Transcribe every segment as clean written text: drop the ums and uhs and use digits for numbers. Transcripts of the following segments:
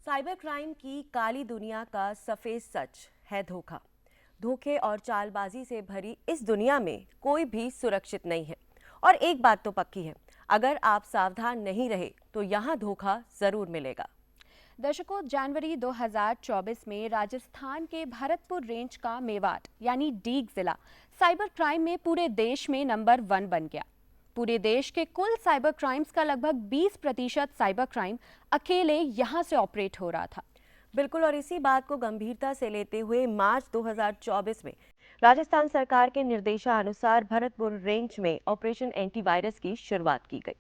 Cyber crime की काली दुनिया का सफेद सच है धोखा। धोखे और चालबाजी से भरी इस दुनिया में कोई भी सुरक्षित नहीं है। और एक बात तो पक्की है, अगर आप सावधान नहीं रहे तो यहाँ धोखा जरूर मिलेगा। दर्शकों, जनवरी 2024 में राजस्थान के भरतपुर रेंज का मेवात यानी डीग जिला साइबर क्राइम में पूरे देश में नंबर 1 बन गया। पूरे देश के कुल साइबर क्राइम्स का लगभग 20% साइबर क्राइम अकेले यहां से ऑपरेट हो रहा था। बिल्कुल, और इसी बात को गंभीरता से लेते हुए मार्च 2024 में राजस्थान सरकार के निर्देशानुसार भरतपुर रेंज में ऑपरेशन एंटीवायरस की शुरुआत की गई।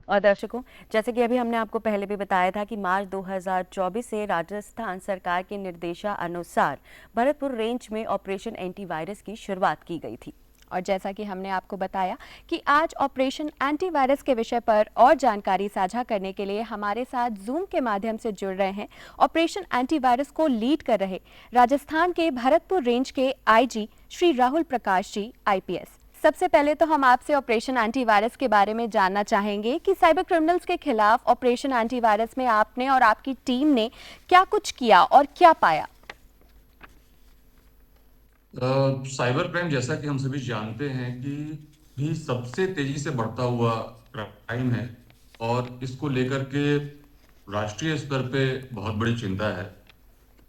और दर्शकों, जैसे कि अभी हमने आपको पहले भी बताया था कि मार्च 2024 से राजस्थान सरकार के निर्देशानुसार भरतपुर रेंज में ऑपरेशन एंटीवायरस की शुरुआत की गई थी। और जैसा कि हमने आपको बताया कि आज ऑपरेशन एंटीवायरस के विषय पर और जानकारी साझा करने के लिए हमारे साथ जूम के माध्यम से जुड़ रहे हैं ऑपरेशन एंटीवायरस को लीड कर रहे राजस्थान के भरतपुर रेंज के आईजी श्री राहुल प्रकाश जी आईपीएस। सबसे पहले तो हम आपसे ऑपरेशन एंटीवायरस के बारे में जानना चाहेंगे कि साइबर क्रिमिनल्स के खिलाफ ऑपरेशन एंटीवायरस में आपने और आपकी टीम ने क्या कुछ किया और क्या पाया। साइबर क्राइम, जैसा कि हम सभी जानते हैं कि भी सबसे तेजी से बढ़ता हुआ क्राइम है और इसको लेकर के राष्ट्रीय स्तर पे बहुत बड़ी चिंता है।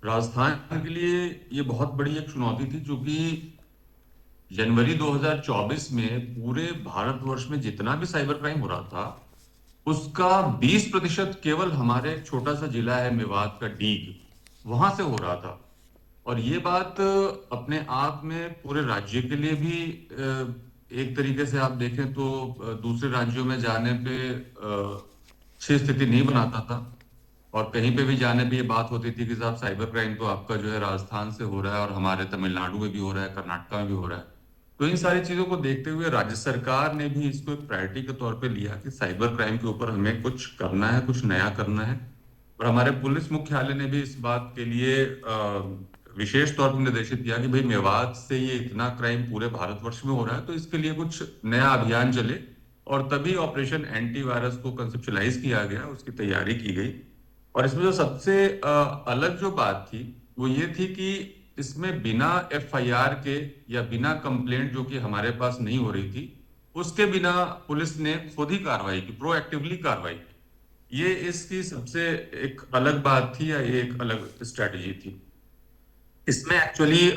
राजस्थान के लिए ये बहुत बड़ी एक चुनौती थी, क्योंकि जनवरी 2024 में पूरे भारतवर्ष में जितना भी साइबर क्राइम हो रहा था उसका 20% केवल हमारे एक छोटा सा जिला है मेवात का डीग, वहां से हो रहा था। और ये बात अपने आप में पूरे राज्य के लिए भी एक तरीके से आप देखें तो दूसरे राज्यों में जाने पे अच्छी स्थिति नहीं बनाता था। और कहीं पे भी जाने पे ये बात होती थी कि साहब साइबर क्राइम तो आपका जो है राजस्थान से हो रहा है और हमारे तमिलनाडु में भी हो रहा है, कर्नाटक में भी हो रहा है। तो इन सारी चीजों को देखते हुए राज्य सरकार ने भी इसको एक प्रायोरिटी के तौर पे लिया कि साइबर क्राइम के ऊपर हमें कुछ करना है, कुछ नया करना है। और हमारे पुलिस मुख्यालय ने भी इस बात के लिए विशेष तौर पर निर्देशित किया कि भाई मेवात से ये इतना क्राइम पूरे भारतवर्ष में हो रहा है, तो इसके लिए कुछ नया अभियान चले। और तभी ऑपरेशन एंटीवायरस को कंसेप्चुलाइज किया गया, उसकी तैयारी की गई। और इसमें जो सबसे अलग जो बात थी वो ये थी कि इसमें बिना एफआईआर के या बिना कंप्लेंट जो कि हमारे पास नहीं हो रही थी उसके बिना पुलिस ने खुद ही कार्रवाई की, प्रोएक्टिवली कार्रवाई की। ये इसकी सबसे एक अलग बात थी या ये एक अलग स्ट्रेटेजी थी। इसमें एक्चुअली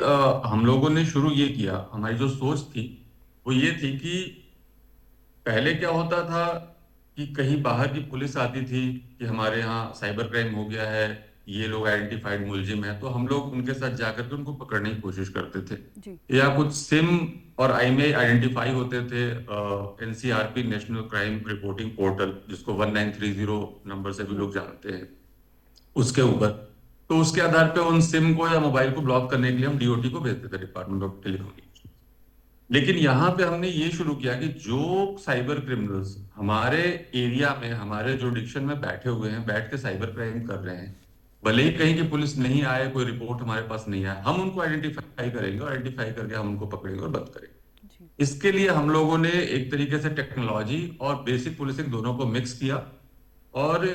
हम लोगों ने शुरू ये किया, हमारी जो सोच थी वो ये थी कि पहले क्या होता था कि कहीं बाहर की पुलिस आती थी कि हमारे यहाँ साइबर क्राइम हो गया है, ये लोग आइडेंटिफाइड मुलजिम है, तो हम लोग उनके साथ जाकर के उनको पकड़ने की कोशिश करते थे जी। या कुछ सिम और आईएमईआई आइडेंटिफाई होते थे NCRP national crime reporting portal, जिसको 1930 नंबर से भी लोग जानते हैं, उसके ऊपर। तो उसके आधार पे उन सिम को या मोबाइल को ब्लॉक करने के लिए हम डीओटी को भेजते थे, डिपार्टमेंट ऑफ टेलीकम्युनिकेशन। लेकिन यहाँ पे हमने ये शुरू किया कि जो साइबर क्रिमिनल्स हमारे एरिया में, हमारे जुरिडिक्शन में बैठे हुए हैं, बैठ के साइबर क्राइम कर रहे हैं, भले ही कहीं की पुलिस नहीं आए, कोई रिपोर्ट हमारे पास नहीं आए, हम उनको आइडेंटिफाई करेंगे और आइडेंटिफाई करके हम उनको पकड़ेंगे और बंद करेंगे। इसके लिए हम लोगों ने एक तरीके से टेक्नोलॉजी और बेसिक पुलिसिंग दोनों को मिक्स किया। और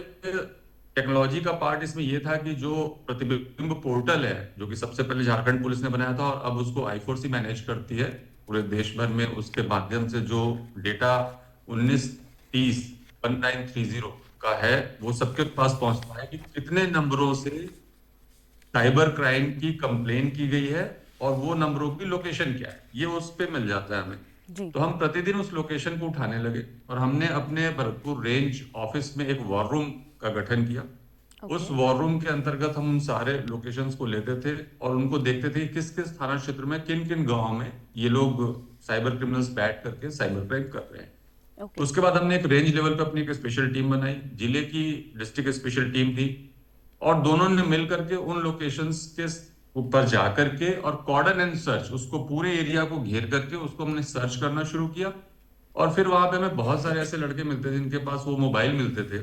टेक्नोलॉजी का पार्ट इसमें यह था कि जो प्रतिबिंब पोर्टल है, जो कि सबसे पहले झारखंड पुलिस ने बनाया था और अब उसको आई4सी मैनेज करती है पूरे देश भर में, उसके माध्यम से जो डेटा 1930 का है वो सबके पास पहुंचता है कि कितने नंबरों से साइबर क्राइम की कंप्लेन की गई है और वो नंबरों की लोकेशन क्या है, ये उस पे मिल जाता है हमें। जी। तो हम प्रतिदिन उस लोकेशन को उठाने लगे और हमने अपने भरतपुर रेंज ऑफिस में एक वॉर रूम का गठन किया। उस ओके। वॉर रूम के अंतर्गत हम उन सारे लोकेशंस को लेते थे और उनको देखते थे कि किस किस थाना क्षेत्र में किन किन गांवों में ये लोग साइबर क्रिमिनल्स बैठ करके साइबर क्राइम कर रहे हैं। ओके। उसके बाद हमने एक रेंज लेवल पे अपनी एक स्पेशल टीम बनाई, जिले की डिस्ट्रिक्ट स्पेशल टीम थी, और दोनों ने मिल करके उन लोकेशंस के ऊपर जा करके और कॉर्डन एंड सर्च, उसको पूरे एरिया को घेर करके उसको हमने सर्च करना शुरू किया। और फिर वहां पे हमें बहुत सारे ऐसे लड़के मिलते थे जिनके पास वो मोबाइल मिलते थे,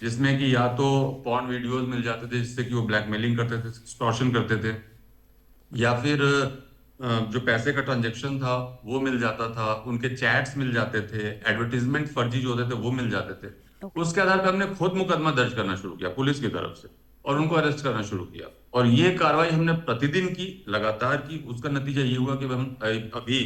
जिसमें कि या तो पॉर्न वीडियोस मिल जाते थे जिससे कि वो ब्लैकमेलिंग करते थे, एक्सटॉर्शन करते थे, या फिर जो पैसे का ट्रांजैक्शन था वो मिल जाता था, उनके चैट्स मिल जाते थे, एडवर्टीजमेंट फर्जी जो होते थे वो मिल जाते थे। ओके। उसके आधार पर हमने खुद मुकदमा दर्ज करना शुरू किया पुलिस की तरफ से और उनको अरेस्ट करना शुरू किया, और ये कार्रवाई हमने प्रतिदिन की, लगातार की। उसका नतीजा ये हुआ कि हम अभी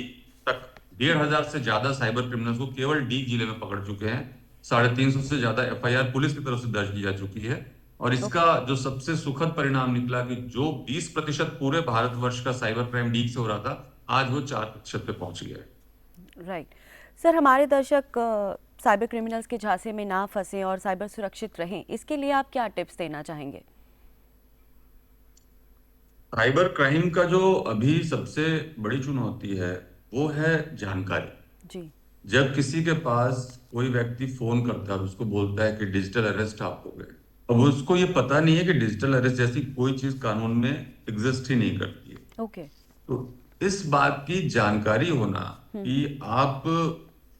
तक 1,500 से ज्यादा साइबर क्रिमिनल्स को केवल डी जिले में पकड़ चुके हैं। 350 से ज्यादा एफआईआर पुलिस की तरफ से दर्ज की जा चुकी है। और इसका ओके। जो सबसे सुखद परिणाम निकला कि जो 20% पूरे भारतवर्ष का साइबर क्राइम लीग से हो रहा था, आज वो 4% पे पहुंच गया है। राइट। सर, हमारे दर्शक साइबर क्रिमिनल्स के झांसे में ना फंसें और साइबर सुरक्षित रहें, इसके लिए आप क्या टिप्स देना चाहेंगे? साइबर क्राइम का जो अभी सबसे बड़ी चुनौती है वो है जानकारी। जी। जब किसी के पास कोई व्यक्ति फोन करता है और उसको बोलता है कि डिजिटल अरेस्ट आप हो गए, अब उसको ये पता नहीं है कि डिजिटल अरेस्ट जैसी कोई चीज कानून में एग्जिस्ट ही नहीं करती है। ओके। तो इस बात की जानकारी होना कि आप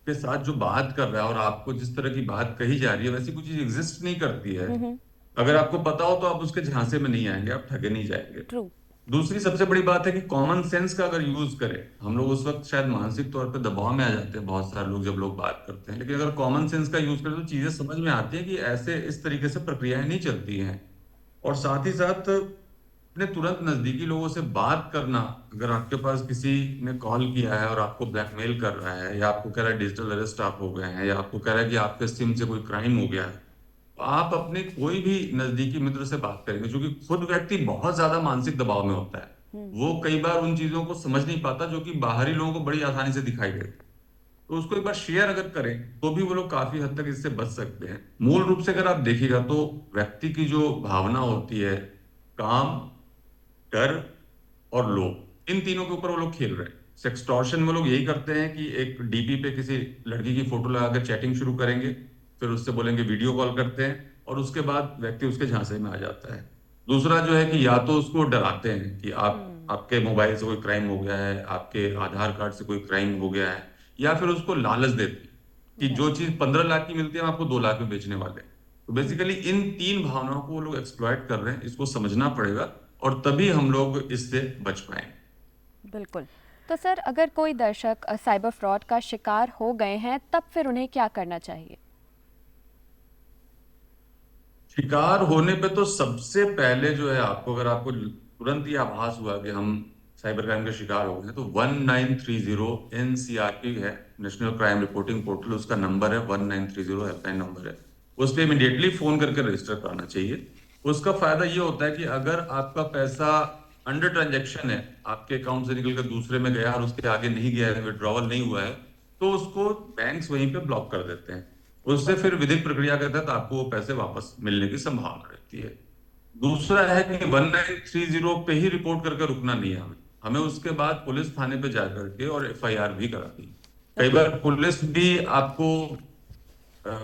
के साथ जो बात कर रहा है और आपको जिस तरह की बात कही जा रही है वैसी कोई चीज एग्जिस्ट नहीं करती है। अगर आपको पता हो तो आप उसके झांसे में नहीं आएंगे, आप ठगे नहीं जाएंगे। ट्रू। दूसरी सबसे बड़ी बात है कि कॉमन सेंस का अगर यूज करें, हम लोग उस वक्त शायद मानसिक तौर पे दबाव में आ जाते हैं बहुत सारे लोग जब लोग बात करते हैं, लेकिन अगर कॉमन सेंस का यूज करें तो चीजें समझ में आती हैं कि ऐसे इस तरीके से प्रक्रियाएं नहीं चलती हैं। और साथ ही साथ अपने तुरंत नजदीकी लोगों से बात करना। अगर आपके पास किसी ने कॉल किया है और आपको ब्लैकमेल कर रहा है, या आपको कह रहा है डिजिटल अरेस्ट आप हो गए हैं, या आपको कह रहा है कि आपके सिम से कोई क्राइम हो गया है, तो आप अपने कोई भी नजदीकी मित्र से बात करेंगे, क्योंकि खुद व्यक्ति बहुत ज्यादा मानसिक दबाव में होता है। वो कई बार उन चीजों को समझ नहीं पाता जो कि बाहरी लोगों को बड़ी आसानी से दिखाई देती है। तो उसको एक बार शेयर अगर करें तो भी वो लोग काफी हद तक इससे बच सकते हैं। मूल रूप से अगर आप देखिएगा तो व्यक्ति की जो भावना होती है, काम, डर और लोभ, इन तीनों के ऊपर वो लोग खेल रहे हैं। सेक्सटॉर्शन में लोग यही करते हैं कि एक डीपी पे किसी लड़की की फोटो लगाकर चैटिंग शुरू करेंगे, फिर उससे बोलेंगे वीडियो कॉल करते हैं, और उसके बाद व्यक्ति उसके झांसे में आ जाता है। दूसरा जो है कि या तो उसको डराते हैं कि आपके मोबाइल से कोई क्राइम हो गया है, आपके आधार कार्ड से कोई क्राइम हो गया है, या फिर उसको लालच देते हैं कि जो चीज 15 लाख की मिलती है हम आपको 2 लाख में बेचने वाले हैं। तो बेसिकली इन तीन भावनाओं को वो लोग एक्सप्लॉइट कर रहे हैं, इसको समझना पड़ेगा और तभी हम लोग इससे बच पाएंगे। बिल्कुल। तो सर, अगर कोई दर्शक साइबर फ्रॉड का शिकार हो गए हैं, तब फिर उन्हें क्या करना चाहिए? शिकार होने पे तो सबसे पहले जो है, आपको अगर आपको तुरंत ही आभास हुआ कि हम साइबर क्राइम के शिकार हो गए, तो 1930 एनसीआरपी है, नेशनल क्राइम रिपोर्टिंग पोर्टल, उसका नंबर है 1930, हेल्पलाइन नंबर है। उस पर इमीडिएटली फोन करके रजिस्टर कराना चाहिए। उसका फायदा ये होता है कि अगर आपका पैसा अंडर ट्रांजेक्शन है, आपके अकाउंट से निकलकर दूसरे में गया और उसके आगे नहीं गया है, विड्रॉवल नहीं हुआ है, तो उसको बैंक्स वहीं पे ब्लॉक कर देते हैं। उससे फिर विधिक प्रक्रिया के तहत आपको वो पैसे वापस मिलने की संभावना रहती है। दूसरा है कि 1930 पे ही रिपोर्ट करके रुकना नहीं है हमें, हमें उसके बाद पुलिस थाने पे जा करके और एफआईआर भी करानी है। कई बार पुलिस भी आपको अ,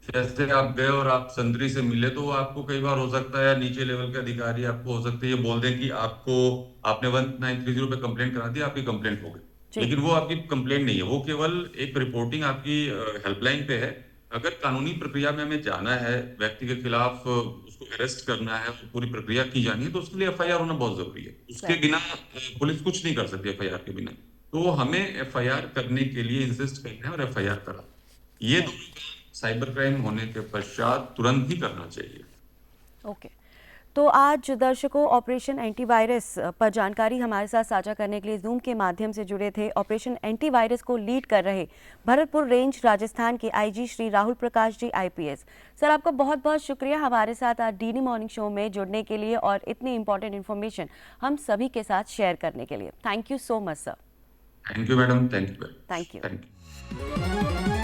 जैसे आप गए और आप संतरी से मिले, तो वो आपको कई बार हो सकता है नीचे लेवल के अधिकारी आपको हो सकता है ये बोल दें कि आपने 1930 पे कंप्लेंट करा दी, आपकी कंप्लेंट हो गई। जी। लेकिन वो आपकी कंप्लेंट नहीं है, वो केवल एक रिपोर्टिंग आपकी हेल्पलाइन पे है। अगर कानूनी प्रक्रिया में हमें जाना है, व्यक्ति के खिलाफ उसको अरेस्ट करना है, उसको पूरी प्रक्रिया की जानी है, तो उसके लिए एफआईआर होना बहुत जरूरी है। उसके राइट। बिना पुलिस कुछ नहीं कर सकती एफआईआर के बिना। तो हमें एफआईआर करने के लिए इंसिस्ट करना है और एफआईआर करा, ये राइट। दोनों काम साइबर क्राइम होने के पश्चात तुरंत ही करना चाहिए। ओके। तो आज दर्शकों, ऑपरेशन एंटीवायरस पर जानकारी हमारे साथ साझा करने के लिए जूम के माध्यम से जुड़े थे ऑपरेशन एंटीवायरस को लीड कर रहे भरतपुर रेंज राजस्थान के IG Shri Rahul Prakash ji IPS. Sir, आपका बहुत बहुत शुक्रिया हमारे साथ आज डीडी मॉर्निंग शो में जुड़ने के लिए और इतनी इंपॉर्टेंट इन्फॉर्मेशन हम सभी के साथ शेयर करने के लिए। Thank you so much sir. Thank you madam, thank you, Thank you. Thank you.